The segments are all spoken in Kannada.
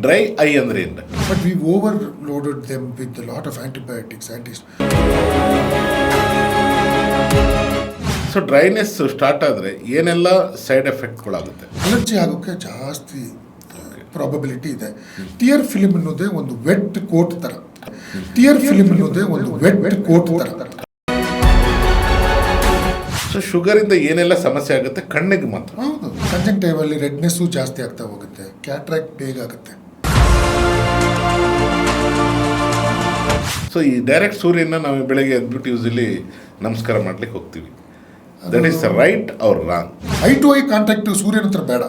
ಡ್ರೈ ಐ ಅಂದರೆ ಏನು? But we've overloaded them with a lot of antibiotics, so dryness start ಆದರೆ ಏನೆಲ್ಲ ಸೈಡ್ ಎಫೆಕ್ಟ್ಗಳಾಗುತ್ತೆ? ಅಲರ್ಜಿ ಆಗೋಕ್ಕೆ ಜಾಸ್ತಿ ಪ್ರಾಬಬಿಲಿಟಿ ಇದೆ. ಟಿಯರ್ ಫಿಲ್ಮ್ ಅನ್ನೋದೇ ಒಂದು ವೆಟ್ ಕೋಟ್ ಥರ. ಸೊ ಶುಗರಿಂದ ಏನೆಲ್ಲ ಸಮಸ್ಯೆ ಆಗುತ್ತೆ? ಕಣ್ಣಿಗೆ ಮಾತ್ರ? ಹೌದು, ಕಂಜಂಕ್ಟಿವಲ್ಲಿ ರೆಡ್ನೆಸ್ಸು ಜಾಸ್ತಿ ಆಗ್ತಾ ಹೋಗುತ್ತೆ, ಕ್ಯಾಟ್ರಾಕ್ಟ್ ಬೇಗ ಆಗುತ್ತೆ. ಸೊ ಈ ಡೈರೆಕ್ಟ್ ಸೂರ್ಯನ ನಾವು ಬೆಳಗ್ಗೆ ಎದ್ಬಿಟ್ಟು ಯೂಸಲಿ ನಮಸ್ಕಾರ ಮಾಡ್ಲಿಕ್ಕೆ ಹೋಗ್ತೀವಿ. That is right or wrong? Eye to eye contact ಸೂರ್ಯನ ಹತ್ರ ಬೇಡ.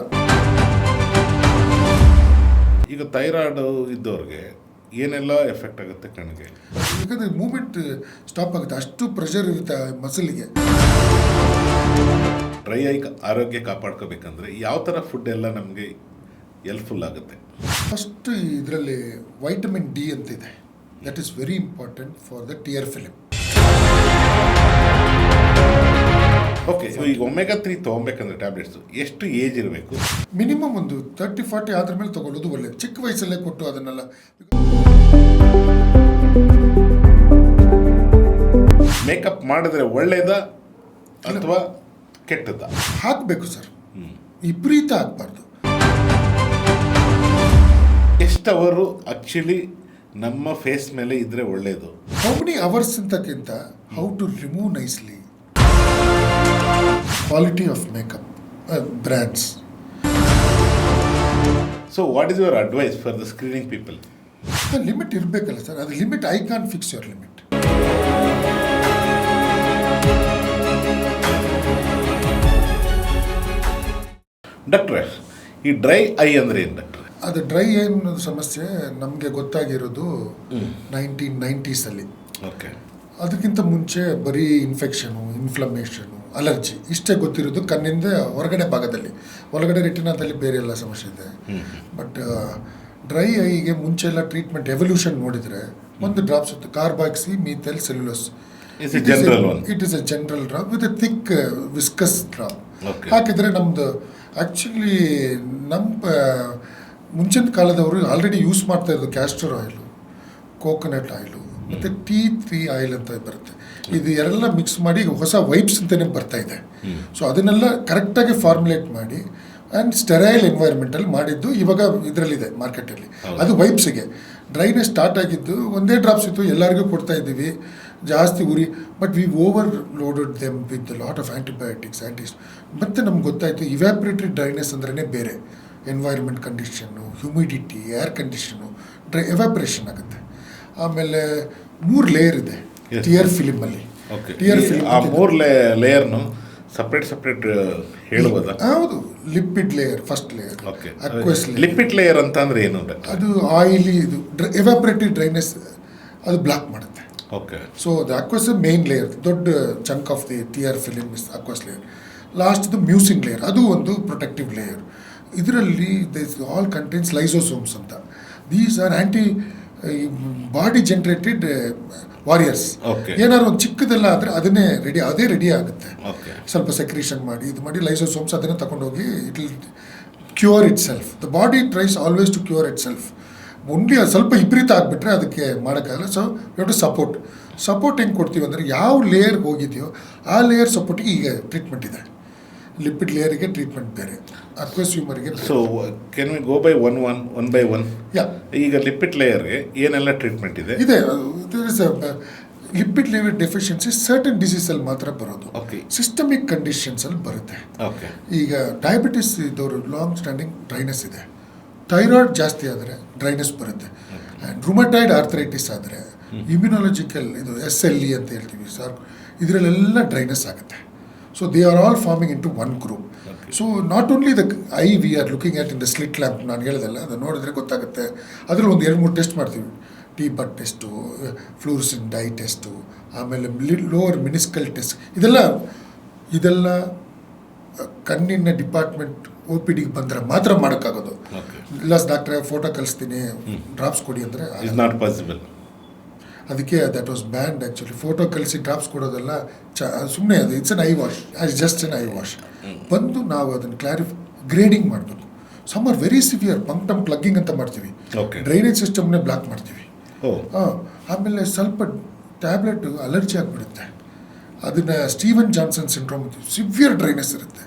ಈಗ ಥೈರಾಯ್ಡ್ ಇದ್ದವ್ರಿಗೆ ಏನೆಲ್ಲ ಎಫೆಕ್ಟ್ ಆಗುತ್ತೆ ಕಣ್ಣಿಗೆ? ಯಾಕಂದರೆ ಮೂಮೆಂಟ್ ಸ್ಟಾಪ್ ಆಗುತ್ತೆ, ಅಷ್ಟು ಪ್ರೆಷರ್ ಇರುತ್ತೆ ಮಸಲಿಗೆ. ಡ್ರೈ ಐ ಆರೋಗ್ಯ ಕಾಪಾಡ್ಕೋಬೇಕಂದ್ರೆ ಯಾವ ಥರ ಫುಡ್ ಎಲ್ಲ ನಮಗೆ ಹೆಲ್ಪ್ಫುಲ್ ಆಗುತ್ತೆ? ಫಸ್ಟ್ ಇದರಲ್ಲಿ ವೈಟಮಿನ್ ಡಿ ಅಂತ ಇದೆ. That is very important for the tear film. Okay, ಈಗ ಒಮೆಗಾ 3 ತೊಗೊಬೇಕಂದ್ರೆ ಟ್ಯಾಬ್ಲೆಟ್ಸು ಎಷ್ಟು ಏಜ್ ಇರಬೇಕು? ಮಿನಿಮಮ್ ಒಂದು 30-40 ಆದ್ರ ಮೇಲೆ ತಗೊಳ್ಳೋದು ಒಳ್ಳೆಯದು. ಚಿಕ್ಕ ವಯಸ್ಸಲ್ಲೇ ಕೊಟ್ಟು ಅದನ್ನೆಲ್ಲ ಮೇಕಪ್ ಮಾಡಿದ್ರೆ ಒಳ್ಳೇದಾ ಅಥವಾ ಕೆಟ್ಟದ? ಹಾಕಬೇಕು ಸರ್, ವಿಪರೀತ ಹಾಕಬಾರ್ದು. ಎಷ್ಟು ಅವರು ಆಕ್ಚುಲಿ ನಮ್ಮ ಫೇಸ್ ಮೇಲೆ ಇದ್ರೆ ಒಳ್ಳೇದು? ಹೌ ಮೆನಿ ಅವರ್ಸ್ ಅಂತಕ್ಕಿಂತ how to remove nicely. Quality of makeup brands. So what is your advice for the screening people? Limit ಇರಬೇಕಲ್ಲ ಸರ್, ಅದು limit I can fix your limit. ಡಾಕ್ಟ್ರೆ, ಈ ಡ್ರೈ ಐ ಅಂದರೆ ಏನು ಡಾಕ್ಟ್ರೆ? ಅದು ಡ್ರೈ ಐ ಅನ್ನೋದು ಸಮಸ್ಯೆ ನಮಗೆ ಗೊತ್ತಾಗಿರೋದು 1990s. ಓಕೆ. ಅದಕ್ಕಿಂತ ಮುಂಚೆ ಬರೀ ಇನ್ಫೆಕ್ಷನು, ಇನ್ಫ್ಲಮೇಷನು, ಅಲರ್ಜಿ ಇಷ್ಟೇ ಗೊತ್ತಿರೋದು ಕಣ್ಣಿಂದ ಹೊರಗಡೆ ಭಾಗದಲ್ಲಿ. ಒಳಗಡೆ ರೆಟಿನಾದಲ್ಲಿ ಬೇರೆ ಎಲ್ಲ ಸಮಸ್ಯೆ ಇದೆ. ಬಟ್ ಡ್ರೈ ಐಗೆ ಮುಂಚೆ ಎಲ್ಲ ಟ್ರೀಟ್ಮೆಂಟ್ ಎವಲ್ಯೂಷನ್ ನೋಡಿದರೆ ಒಂದು ಡ್ರಾಪ್ಸ್ ಇತ್ತು, carboxy methyl cellulose. It is A general drop with A thick viscus drop. ಹಾಕಿದರೆ ನಮ್ಮದು ಆ್ಯಕ್ಚುಲಿ ಮುಂಚಿನ ಕಾಲದವರು ಆಲ್ರೆಡಿ ಯೂಸ್ ಮಾಡ್ತಾ ಇರೋದು ಕ್ಯಾಸ್ಟರ್ ಆಯಿಲು, ಕೋಕೋನಟ್ ಆಯಿಲು ಮತ್ತು ಟೀ ಟ್ರೀ ಆಯಿಲ್ ಅಂತ ಬರುತ್ತೆ. ಇದು ಎಲ್ಲ ಮಿಕ್ಸ್ ಮಾಡಿ ಹೊಸ ವೈಪ್ಸ್ ಅಂತಲೇ ಬರ್ತಾ ಇದೆ. ಸೊ ಅದನ್ನೆಲ್ಲ ಕರೆಕ್ಟಾಗಿ ಫಾರ್ಮುಲೇಟ್ ಮಾಡಿ ಆ್ಯಂಡ್ ಸ್ಟೆರೈಲ್ ಎನ್ವೈರ್ಮೆಂಟಲ್ಲಿ ಮಾಡಿದ್ದು ಇವಾಗ ಇದರಲ್ಲಿದೆ ಮಾರ್ಕೆಟಲ್ಲಿ. ಅದು ವೈಪ್ಸಿಗೆ. ಡ್ರೈನೆಸ್ ಸ್ಟಾರ್ಟ್ ಆಗಿದ್ದು ಒಂದೇ ಡ್ರಾಪ್ಸ್ ಇತ್ತು, ಎಲ್ಲರಿಗೂ ಕೊಡ್ತಾ ಇದ್ದೀವಿ, ಜಾಸ್ತಿ ಉರಿ. But we over loaded them with lot of antibiotics. ಮತ್ತು ನಮ್ಗೆ ಗೊತ್ತಾಯಿತು ಇವ್ಯಾಪ್ರೇಟರಿ ಡ್ರೈನೆಸ್ ಅಂದ್ರೇ ಬೇರೆ. Environment condition, humidity, air condition, evaporation ಆಗುತ್ತೆ. ಆಮೇಲೆ 3 ಲೇಯರ್ ಇದೆ ಟಿಯರ್ ಫಿಲಿಮಲ್ಲಿ. ಟಿಯರ್ ಫಿಲಿಮ್ ಆ 3 ಲೇಯರ್ನು ಸಪ್ರೇಟ್ ಹೇಳ್ಬೋದಾ? ಹೌದು. Lipid layer first layer, aqueous layer. Lipid layer ಅಂತ ಅಂದರೆ ಏನು? ಅದು ಆಯಿಲಿ, ಇದು ಎವ್ಯಾಪ್ರೇಟರಿ ಡ್ರೈನೆಸ್ ಅದು ಬ್ಲಾಕ್ ಮಾಡುತ್ತೆ. Okay. So the aqueous main layer, ದೊಡ್ಡ chunk of the tear film is aqueous layer. ಲಾಸ್ಟ್ದು ಮ್ಯೂಸಿಂಗ್ ಲೇಯರ್, ಅದು ಒಂದು ಪ್ರೊಟೆಕ್ಟಿವ್ ಲೇಯರ್. ಇದರಲ್ಲಿ ದಿಸ್ ಆಲ್ ಕಂಟೈನ್ಸ್ ಲೈಸೋಸೋಮ್ಸ್ ಅಂತ. These are body generated warriors. ಏನಾದ್ರು ಒಂದು ಚಿಕ್ಕದೆಲ್ಲ ಆದರೆ ಅದೇ ರೆಡಿ ಆಗುತ್ತೆ. ಸ್ವಲ್ಪ ಸೆಕ್ರೀಷನ್ ಮಾಡಿ ಇದು ಮಾಡಿ ಲೈಸೋಸೋಮ್ಸ್ ಅದನ್ನು ತಗೊಂಡೋಗಿ it will cure itself. The body tries always to cure itself. Only ಅದು ಸ್ವಲ್ಪ ವಿಪರೀತ ಆಗಿಬಿಟ್ರೆ ಅದಕ್ಕೆ ಮಾಡೋಕ್ಕಾಗಲ್ಲ. So you have to support ಹೆಂಗೆ ಕೊಡ್ತೀವಿ ಅಂದರೆ ಯಾವ ಲೇಯರ್ ಹೋಗಿದೆಯೋ ಆ ಲೇಯರ್ ಸಪೋರ್ಟಿಗೆ ಈಗ ಟ್ರೀಟ್ಮೆಂಟ್ ಇದೆ. ಲಿಪಿಡ್ ಲೇಯರಿಗೆ ಟ್ರೀಟ್ಮೆಂಟ್ ಬೇರೆ, ಅಕ್ವಸ್ ಹ್ಯೂಮರ್ಗೆ. So can we go by one by one? ಈಗ ಲಿಪಿಡ್ ಲೇಯರ್ಗೆ ಏನೆಲ್ಲ ಟ್ರೀಟ್ಮೆಂಟ್ ಇದೆ? ಲಿಪಿಡ್ ಲೇಯರ್ ಡೆಫಿಷಿಯನ್ಸಿ ಸರ್ಟನ್ ಡಿಸೀಸಲ್ಲಿ ಮಾತ್ರ ಬರೋದು. ಸಿಸ್ಟಮಿಕ್ ಕಂಡೀಷನ್ಸಲ್ಲಿ ಬರುತ್ತೆ. ಈಗ ಡಯಾಬಿಟಿಸ್ ಇದ್ದವರು ಲಾಂಗ್ ಸ್ಟ್ಯಾಂಡಿಂಗ್ ಡ್ರೈನೆಸ್ ಇದೆ. ಥೈರಾಯ್ಡ್ ಜಾಸ್ತಿ ಆದರೆ ಡ್ರೈನೆಸ್ ಬರುತ್ತೆ. ಆ್ಯಂಡ್ ರುಮಟಾಯ್ಡ್ ಆರ್ಥರೈಟಿಸ್ ಆದರೆ, ಇಮ್ಯುನಾಲಜಿಕಲ್ ಇದು SLE ಅಂತ ಹೇಳ್ತೀವಿ ಸರ್, ಇದರಲ್ಲೆಲ್ಲ ಡ್ರೈನೆಸ್ ಆಗುತ್ತೆ. So they are all forming into one group. So not only the eye we are looking at in the slit lamp, ನಾನು ಹೇಳಿದಲ್ಲ, ಅದು ನೋಡಿದ್ರೆ ಗೊತ್ತಾಗುತ್ತೆ. ಅದರಲ್ಲಿ ಒಂದು 2-3 ಟೆಸ್ಟ್ ಮಾಡ್ತೀವಿ. T but test, fluorescein dye test, ಆಮೇಲೆ ಲೋವರ್ ಮಿನಿಸ್ಕಲ್ ಟೆಸ್ಟ್. ಇದೆಲ್ಲ ಕಣ್ಣಿನ ಡಿಪಾರ್ಟ್ಮೆಂಟ್ OPDಗೆ ಬಂದರೆ ಮಾತ್ರ ಮಾಡೋಕ್ಕಾಗೋದು. ಇಲ್ಲ ಡಾಕ್ಟ್ರೆ ಫೋಟೋ ಕಳಿಸ್ತೀನಿ, ಡ್ರಾಪ್ಸ್ ಕೊಡಿ ಅಂದರೆ ಇಸ್ ನಾಟ್ ಪಾಸಿಬಲ್. ಅದಕ್ಕೆ that was band actually. Photo ಕಳಿಸಿ ಡ್ರಾಪ್ಸ್ ಕೊಡೋದೆಲ್ಲ ಸುಮ್ಮನೆ ಅದು it's an I wash, just N I wash. ಬಂದು ನಾವು ಅದನ್ನು ಗ್ರೇಡಿಂಗ್ ಮಾಡಬೇಕು. ಸಮ್ ಆರ್ ವೆರಿ ಸಿವಿಯರ್ ಪಂಕ್ಟಮ್ ಪ್ಲಗ್ಗಿಂಗ್ ಅಂತ ಮಾಡ್ತೀವಿ, Okay. ಡ್ರೈನೇಜ್ ಸಿಸ್ಟಮ್ನೇ ಬ್ಲಾಕ್ ಮಾಡ್ತೀವಿ. ಓ ಆಮೇಲೆ ಸ್ವಲ್ಪ ಟ್ಯಾಬ್ಲೆಟ್ ಅಲರ್ಜಿ ಆಗಿಬಿಡುತ್ತೆ. ಅದನ್ನು Steven Johnson syndrome severe dryness ಇರುತ್ತೆ,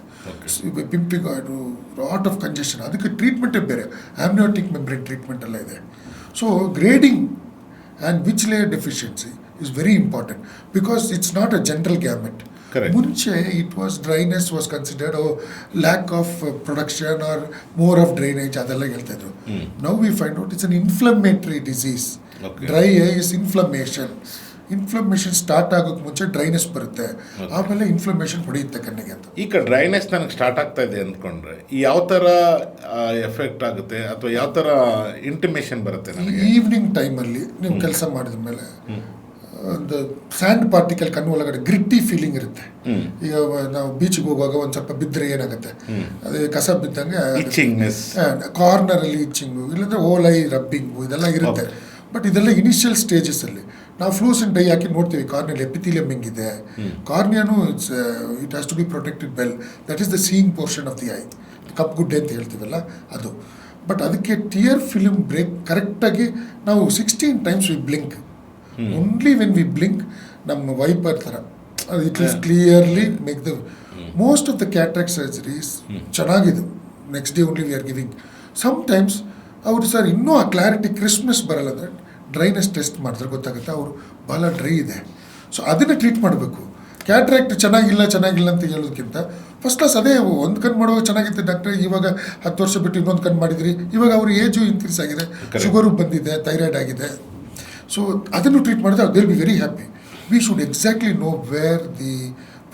ಪಿಂಪಿಗಾಯ್ಡು, ಲಾಟ್ ಆಫ್ ಕಂಜೆಷನ್. ಅದಕ್ಕೆ ಟ್ರೀಟ್ಮೆಂಟೇ ಬೇರೆ, ಆಮ್ನಿಯೋಟಿಕ್ ಮೆಂಬ್ರೇನ್ ಟ್ರೀಟ್ಮೆಂಟ್ ಎಲ್ಲ ಇದೆ. So grading and which layer deficiency is very important because it's not a general gamut. ಮುಂಚೆ it was dryness was considered lack of production or more of drainage ಅದೆಲ್ಲ ಹೇಳ್ತಾ ಇದ್ರು. Now we find out it's an inflammatory disease. Dry is inflammation. Inflammation start ಆಗೋಕ್ಕೆ ಮುಂಚೆ ಡ್ರೈನೆಸ್ ಬರುತ್ತೆ, ಆಮೇಲೆ ಇನ್ಫ್ಲಮೇಷನ್ ಹೊಡೆಯುತ್ತೆ ಕಣ್ಣಿಗೆ ಅಂತ. ಈಗ ಡ್ರೈನೆಸ್ ನನಗೆ ಸ್ಟಾರ್ಟ್ ಆಗ್ತಾ ಇದೆ ಅಂದ್ಕೊಂಡ್ರೆ ಯಾವ ಥರ ಎಫೆಕ್ಟ್ ಆಗುತ್ತೆ ಅಥವಾ ಯಾವ ಥರ ಇಂಟಿಮೇಷನ್ ಬರುತ್ತೆ ನನಗೆ? ಈವ್ನಿಂಗ್ ಟೈಮಲ್ಲಿ ನೀವು ಕೆಲಸ ಮಾಡಿದ ಮೇಲೆ ಒಂದು ಸ್ಯಾಂಡ್ ಪಾರ್ಟಿಕಲ್ ಕಣ್ಣು ಒಳಗಡೆ ಗ್ರಿಟ್ಟಿ ಫೀಲಿಂಗ್ ಇರುತ್ತೆ. ಈಗ ನಾವು ಬೀಚ್ಗೆ ಹೋಗುವಾಗ ಒಂದು ಸ್ವಲ್ಪ ಬಿದ್ದರೆ ಏನಾಗುತ್ತೆ, ಅದೇ ಕಸ ಬಿದ್ದಂಗೆ ಕಾರ್ನರಲ್ಲಿ ಇಚ್ಚಿಂಗು, ಇಲ್ಲಾಂದ್ರೆ ಓಲ್ ಐ ರಬ್ಬಿಂಗು ಇದೆಲ್ಲ ಇರುತ್ತೆ. ಬಟ್ ಇದೆಲ್ಲ ಇನಿಷಿಯಲ್ ಸ್ಟೇಜಸಲ್ಲಿ ನಾವು ಫ್ಲೂಸೆಂಟ್ ಡೈ ಹಾಕಿ ನೋಡ್ತೀವಿ ಕಾರ್ನಿಯಲ್ಲಿ ಎಪಿಥೀಲಿಯಮ್ ಹೆಂಗಿದೆ. ಕಾರ್ನಿಯಾನು it has to be protected well. That is the seeing portion of the eye, ಕಪ್ಪುಗುಡ್ಡೆ ಅಂತ ಹೇಳ್ತೀವಲ್ಲ ಅದು. ಬಟ್ ಅದಕ್ಕೆ ಟಿಯರ್ ಫಿಲ್ಮ್ ಬ್ರೇಕ್ ಕರೆಕ್ಟಾಗಿ ನಾವು 16 times we blink. Only when we blink ನಮ್ಮ ವೈಪರ್ ಥರ ಅದು it is clearly make the most of the cataract surgeries ಚೆನ್ನಾಗಿದೆ. Next day only we are giving. Sometimes ಅವರು ಸರ್ ಇನ್ನೂ ಆ ಕ್ಲಾರಿಟಿ ಕ್ರಿಸ್ಮಸ್ ಬರಲ್ಲ ಅಂದರೆ ಡ್ರೈನೆಸ್ ಟೆಸ್ಟ್ ಮಾಡಿದ್ರೆ ಗೊತ್ತಾಗುತ್ತೆ ಅವರು ಭಾಳ ಡ್ರೈ ಇದೆ. ಸೊ ಅದನ್ನು ಟ್ರೀಟ್ ಮಾಡಬೇಕು. ಕ್ಯಾಟ್ರಾಕ್ಟ್ ಚೆನ್ನಾಗಿಲ್ಲ ಅಂತ ಹೇಳೋದಕ್ಕಿಂತ ಫಸ್ಟ್ ಕ್ಲಾಸ್ ಅದೇ ಒಂದು ಕಣ್ಣು ಮಾಡುವಾಗ ಚೆನ್ನಾಗಿತ್ತು ಡಾಕ್ಟ್ರೆ, ಇವಾಗ 10 ವರ್ಷ ಬಿಟ್ಟು ಇನ್ನೊಂದು ಕಣ್ಣು ಮಾಡಿದ್ರಿ, ಇವಾಗ ಅವ್ರ ಏಜು ಇನ್ಕ್ರೀಸ್ ಆಗಿದೆ, ಶುಗರು ಬಂದಿದೆ, ಥೈರಾಯ್ಡ್ ಆಗಿದೆ. ಸೊ ಅದನ್ನು ಟ್ರೀಟ್ ಮಾಡಿದ್ರೆ they will be very happy. We should exactly know where the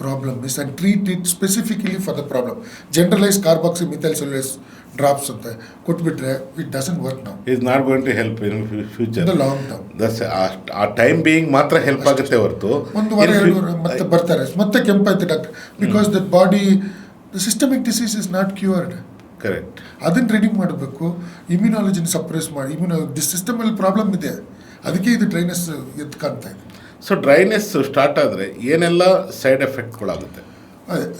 problem is and treat it specifically for the problem. Generalise carboxymethyl cellulose drops ಅಂತ ಕೊಟ್ಬಿಟ್ರೆ it doesn't work now. Is not going to help in future. In the long term that's a time being ಮಾತ್ರ ಹೆಲ್ಪ್ ಆಗುತ್ತೆ ಹೊರತು 1 ವಾರ 2 ವಾರ ಮತ್ತೆ ಬರ್ತಾರೆ, ಮತ್ತೆ ಕೆಂಪಾಯ್ತು doctor, because that body systemic disease is not cured. Correct. ಅದನ್ನು ರೀಡಿಂಗ್ ಮಾಡಬೇಕು, ಇಮ್ಯುನಾಲಜಿನ ಸಪ್ರೆಸ್ ಮಾಡಿ. ಸಿಸ್ಟಮಲ್ಲಿ ಪ್ರಾಬ್ಲಮ್ ಇದೆ, ಅದಕ್ಕೆ ಇದು ಡ್ರೈನೆಸ್ ಎದ್ದು ಕಾಣ್ತಾ ಇದೆ. ಸೊ ಡ್ರೈನೆಸ್ ಸ್ಟಾರ್ಟ್ ಆದರೆ ಏನೆಲ್ಲ ಸೈಡ್ ಎಫೆಕ್ಟ್ಗಳಾಗುತ್ತೆ?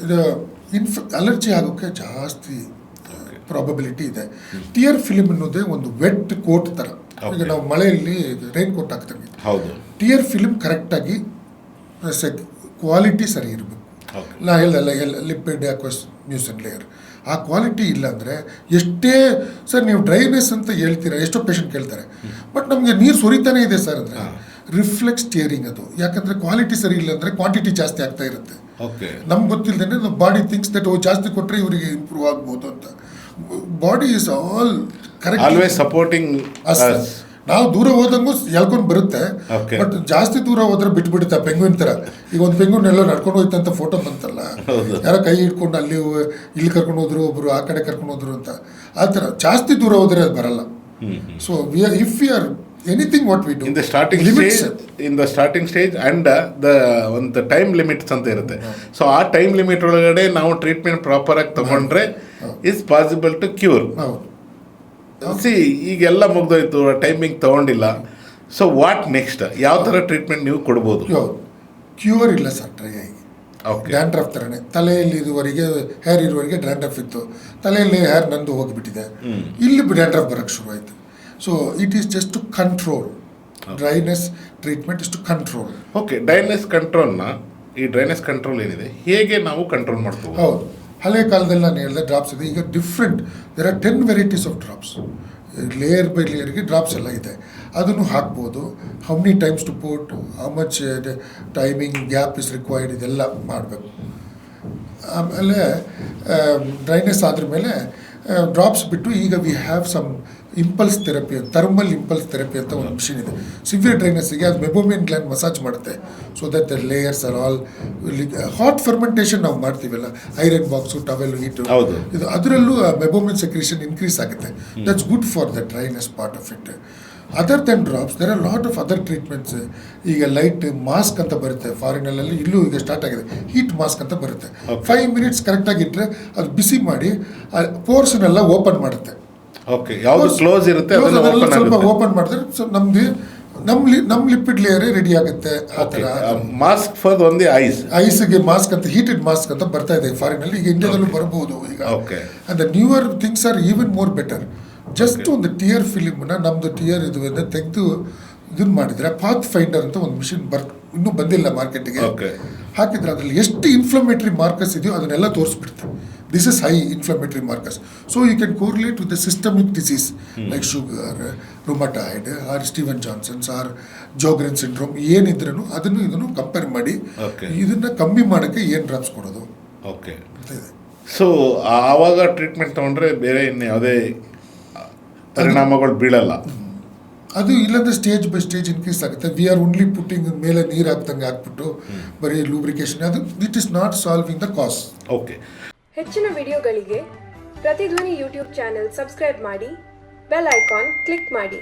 ಇದು ಅಲರ್ಜಿ ಆಗೋಕ್ಕೆ ಜಾಸ್ತಿ ಪ್ರಾಬಬಿಲಿಟಿ ಇದೆ. ಟಿಯರ್ ಫಿಲ್ಮ್ ಅನ್ನೋದೇ ಒಂದು ವೆಟ್ ಕೋಟ್ ಥರ. ಈಗ ನಾವು ಮಳೆಯಲ್ಲಿ ರೈನ್ ಕೋಟ್ ಹಾಕ್ತಂಗೆ ಹೌದು. ಟಿಯರ್ ಫಿಲ್ಮ್ ಕರೆಕ್ಟಾಗಿ ಕ್ವಾಲಿಟಿ ಸರಿ ಇರಬೇಕು. ನಾ ಹೇಳ್ದಲ್ಲ ಲಿಪಿಡ್ ಅಕ್ವಸ್ ಮ್ಯೂಸನ್ ಲೇಯರ್ ಆ ಕ್ವಾಲಿಟಿ ಇಲ್ಲ ಅಂದರೆ ಎಷ್ಟೇ ಸರ್ ನೀವು ಡ್ರೈನೆಸ್ ಅಂತ ಹೇಳ್ತೀರಾ, ಎಷ್ಟೋ ಪೇಷಂಟ್ ಕೇಳ್ತಾರೆ, ಬಟ್ ನಮಗೆ ನೀರು ಸುರಿತಾನೆ ಇದೆ ಸರ್ ಅಂದರೆ ರಿಫ್ಲೆಕ್ಸ್ ಟಿಯರಿಂಗ್ ಅದು. ಯಾಕಂದರೆ ಕ್ವಾಲಿಟಿ ಸರಿ ಇಲ್ಲ ಅಂದರೆ ಕ್ವಾಂಟಿಟಿ ಜಾಸ್ತಿ ಆಗ್ತಾ ಇರುತ್ತೆ. ನಮ್ಗೆ ಗೊತ್ತಿಲ್ಲದೇ ನಮ್ಮ ಬಾಡಿ ಥಿಂಕ್ಸ್ ದಟ್ ಜಾಸ್ತಿ ಕೊಟ್ಟರೆ ಇವರಿಗೆ ಇಂಪ್ರೂವ್ ಆಗ್ಬೋದು ಅಂತ. Body is all correct, always supporting us. ನಾವು ದೂರ ಹೋದಂಗೂ ಎಳ್ಕೊಂಡು ಬರುತ್ತೆ, ಬಟ್ ಜಾಸ್ತಿ ದೂರ ಹೋದ್ರೆ ಬಿಟ್ಬಿಡುತ್ತೆ. ಪೆಂಗ್ವಿನ್ ಥರ ಈಗ ಒಂದು ಪೆಂಗ್ವಿನ್ ಎಲ್ಲ ನಡ್ಕೊಂಡು ಹೋಯ್ತಂತ ಫೋಟೋ ಬಂತಲ್ಲ, ಯಾರೋ ಕೈ ಹಿಡ್ಕೊಂಡು ಅಲ್ಲಿ ಇಲ್ಲಿ ಕರ್ಕೊಂಡು ಹೋದ್ರು, ಒಬ್ರು ಆ ಕಡೆ ಕರ್ಕೊಂಡು ಹೋದ್ರು ಅಂತ. ಆ ಥರ ಜಾಸ್ತಿ ದೂರ ಹೋದರೆ ಅದು ಬರಲ್ಲ. So if you are anything what we do in the starting stage and ಒಂದು ಟೈಮ್ ಲಿಮಿಟ್ಸ್ ಅಂತ ಇರುತ್ತೆ. ಸೊ ಆ ಟೈಮ್ ಲಿಮಿಟ್ ಒಳಗಡೆ ನಾವು ಟ್ರೀಟ್ಮೆಂಟ್ ಪ್ರಾಪರ್ ಆಗಿ ತಗೊಂಡ್ರೆ ಇಸ್ ಪಾಸಿಬಲ್ ಟು ಕ್ಯೂರ್. ಈಗೆಲ್ಲ ಮುಗ್ದೋಯ್ತು, ಟೈಮಿಂಗ್ ತಗೊಂಡಿಲ್ಲ, ಸೊ ವಾಟ್ ನೆಕ್ಸ್ಟ್? ಯಾವ ಥರ ಟ್ರೀಟ್ಮೆಂಟ್ ನೀವು ಕೊಡ್ಬೋದು? ಕ್ಯೂರ್ ಇಲ್ಲ ಸರ್. ಡ್ರೈ ಆಗಿ ಡ್ಯಾಂಡ್ರಫ್ ಥರನೇ ತಲೆಯಲ್ಲಿ ಇದುವರೆಗೆ ಹೇರ್ ಇರುವವರೆಗೆ ಡ್ಯಾಂಡ್ರಫ್ ಇತ್ತು, ತಲೆಯಲ್ಲಿ ಹೇರ್ ನಂದು ಹೋಗಿಬಿಟ್ಟಿದೆ, ಇಲ್ಲಿ ಡ್ಯಾಂಡ್ರಫ್ ಬರೋಕ್ಕೆ ಶುರು ಆಯಿತು. So it is just to control dryness. Treatment is to control. Okay, dryness ಕಂಟ್ರೋಲ್ನ ಈ ಡ್ರೈನೆಸ್ ಕಂಟ್ರೋಲ್ ಏನಿದೆ ಹೇಗೆ ನಾವು ಕಂಟ್ರೋಲ್ ಮಾಡ್ತೀವಿ? ಹೌದು, ಹಳೆ ಕಾಲದಲ್ಲಿ ನಾನು ಹೇಳಿದೆ ಡ್ರಾಪ್ಸ್ ಇದೆ. ಈಗ different there are 10 varieties of drops. Layer by ಲೇಯರ್ಗೆ ಡ್ರಾಪ್ಸ್ ಎಲ್ಲ ಇದೆ, ಅದನ್ನು ಹಾಕ್ಬೋದು. How many times to put, how much timing gap is required, ಇದೆಲ್ಲ ಮಾಡಬೇಕು. ಆಮೇಲೆ ಡ್ರೈನೆಸ್ ಆದ್ರ ಮೇಲೆ ಡ್ರಾಪ್ಸ್ ಬಿಟ್ಟು ಈಗ we have some impulse therapy, thermal impulse therapy ಅಂತ ಒಂದು ಮಿಷಿನ್ ಇದೆ. ಸಿವಿಯರ್ ಡ್ರೈನೆಸ್ಸಿಗೆ ಅದು ಮೆಬೋಮಿಯನ್ ಗ್ಲ್ಯಾಂಡ್ ಮಸಾಜ್ ಮಾಡುತ್ತೆ. So that the layers are all hot fermentation ನಾವು ಮಾಡ್ತೀವಲ್ಲ, ಐರನ್ ಬಾಕ್ಸು, ಟವೆಲ್, ಹೀಟು, ಇದು ಅದರಲ್ಲೂ ಮೆಬೋಮಿಯನ್ ಸೆಕ್ರೇಷನ್ ಇನ್ಕ್ರೀಸ್ ಆಗುತ್ತೆ. That's good for the dryness part of it. Other than drops there are lot of other treatments. ಈಗ ಲೈಟ್ ಮಾಸ್ಕ್ ಅಂತ ಬರುತ್ತೆ ಫಾರಿನಲ್ಲಿ, ಇಲ್ಲೂ ಈಗ ಸ್ಟಾರ್ಟ್ ಆಗಿದೆ. ಹೀಟ್ ಮಾಸ್ಕ್ ಅಂತ ಬರುತ್ತೆ. 5 minutes ಕರೆಕ್ಟಾಗಿ ಇಟ್ಟರೆ ಅದು ಬಿಸಿ ಮಾಡಿ ಪೋರ್ಸ್ನೆಲ್ಲ ಓಪನ್ ಮಾಡುತ್ತೆ. ಓಕೆ, ಯಾವುದು ಕ್ಲೋಸ್ ಇರುತ್ತೆ ಸ್ವಲ್ಪ ಓಪನ್ ಮಾಡಿದ್ರೆ ನಮಗೆ ನಮ್ಮ ಲಿಪಿಡ್ ಲೇಯರೇ ರೆಡಿ ಆಗುತ್ತೆ ಆ ಥರ. Mask for only eyes. ಐಸ್ಗೆ ಮಾಸ್ಕ್ ಅಂತ ಹೀಟೆಡ್ ಮಾಸ್ಕ್ ಅಂತ ಬರ್ತಾ ಇದೆ ಫಾರಿನಲ್ಲಿ, ಈಗ ಇಂಡಿಯಾದಲ್ಲೂ ಬರಬಹುದು ಈಗ. And the newer things are even more better. Just ಒಂದು ಟಿಯರ್ ಫಿಲಿಮ್ನ ನಮ್ಮದು ಟಿಯರ್ ಇದು ತೆಗೆದು ಇದನ್ನ ಮಾಡಿದರೆ ಪಾತ್ ಫೈಂಡರ್ ಅಂತ ಒಂದು ಮಿಷಿನ್ ಇನ್ನೂ ಬಂದಿಲ್ಲ ಮಾರ್ಕೆಟಿಗೆ, ಹಾಕಿದ್ರೆ ಅದರಲ್ಲಿ ಎಷ್ಟು ಇನ್ಫ್ಲಮೇಟರಿ ಮಾರ್ಕರ್ಸ್ ಇದೆಯೋ ಅದನ್ನೆಲ್ಲ ತೋರಿಸ್ಬಿಡುತ್ತೆ. This is high inflammatory markers. So you can correlate with the systemic disease like sugar, rheumatoid, or Steven Johnsons, or Sjogren syndrome ಏನಿದ್ರೂ ಅದನ್ನು ಇದನ್ನು ಕಂಪೇರ್ ಮಾಡಿ ಇದನ್ನು ಕಮ್ಮಿ ಮಾಡೋಕ್ಕೆ ಏನು ಡ್ರಾಪ್ಸ್ ಕೊಡೋದು ಅಂತ ಇದೆ. ಸೊ ಆವಾಗ ಟ್ರೀಟ್ಮೆಂಟ್ ತೊಗೊಂಡ್ರೆ ಬೇರೆ ಇನ್ನು ಯಾವುದೇ ಪರಿಣಾಮಗಳು ಬೀಳಲ್ಲ. ಅದು ಇಲ್ಲಂದ್ರೆ ಸ್ಟೇಜ್ ಬೈ ಸ್ಟೇಜ್ ಇನ್ಕ್ರೀಸ್ ಆಗುತ್ತೆ. ವಿ ಆರ್ ಓನ್ಲಿ ಪುಟ್ಟಿಂಗ್ ಮೇಲೆ ನೀರು ಹಾಕ್ದಂಗೆ ಹಾಕ್ಬಿಟ್ಟು ಬರೀ ಲೂಬ್ರಿಕೇಶನ್, ಅದು it is not solving the cos. Okay. ಹೆಚ್ಚಿನ ವಿಡಿಯೋಗಳಿಗೆ ಪ್ರತಿಧ್ವನಿ ಯೂಟ್ಯೂಬ್ ಚಾನೆಲ್ ಸಬ್ಸ್ಕ್ರೈಬ್ ಮಾಡಿ, ಬೆಲ್ ಐಕಾನ್ ಕ್ಲಿಕ್ ಮಾಡಿ.